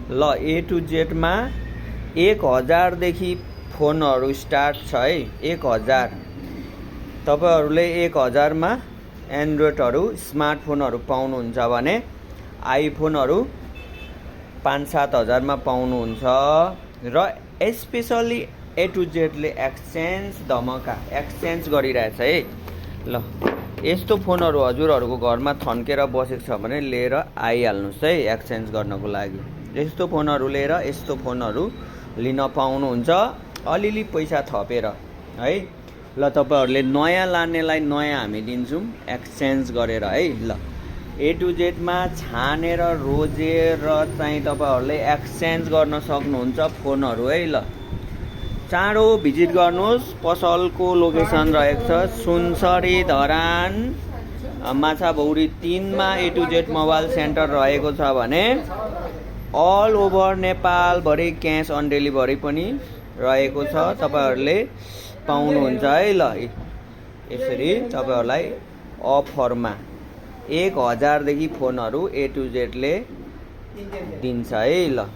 ल ए टु जेडमा 1000 फोनहरू स्टार्ट छ है। 1000 तपाईँहरूले 1000मा एन्ड्रोइडहरू स्मार्टफोनहरू पाउनुहुन्छ भने आइफोनहरू 5-7 हजारमा पाउनुहुन्छ। र स्पेसल्ली ए टु जेडले एक्सचेन्ज गरिरहेछ है। ल यस्तो फोनहरू हजुरहरूको घरमा थन्केर बसेको छ भने लिएर आइहाल्नुहोस् है एक्सचेन्ज गर्नको लागि। यस्तो फोनहरू लिएर यस्तो फोनहरू लिन पाउनुहुन्छ अलिअलि पैसा थपेर है। ल तपाईँहरूले नयाँ लानेलाई नयाँ हामी दिन्छौँ एक्सचेन्ज गरेर है। ल ए टु जेडमा छानेर रोजेर चाहिँ तपाईँहरूले एक्सचेन्ज गर्न सक्नुहुन्छ फोनहरू है। ल चाँडो भिजिट गर्नुहोस्। पसलको लोकेसन रहेको छ सुनसरी धरान माछाभौरी 3मा A to Z mobile centre रहेको छ भने अल ओभर नेपालभरि क्यास अन डेलिभरी पनि रहेको छ। तपाईँहरूले पाउनुहुन्छ है। ल यसरी तपाईँहरूलाई अफरमा 1000 फोनहरू ए टु जेडले दिन्छ है। ल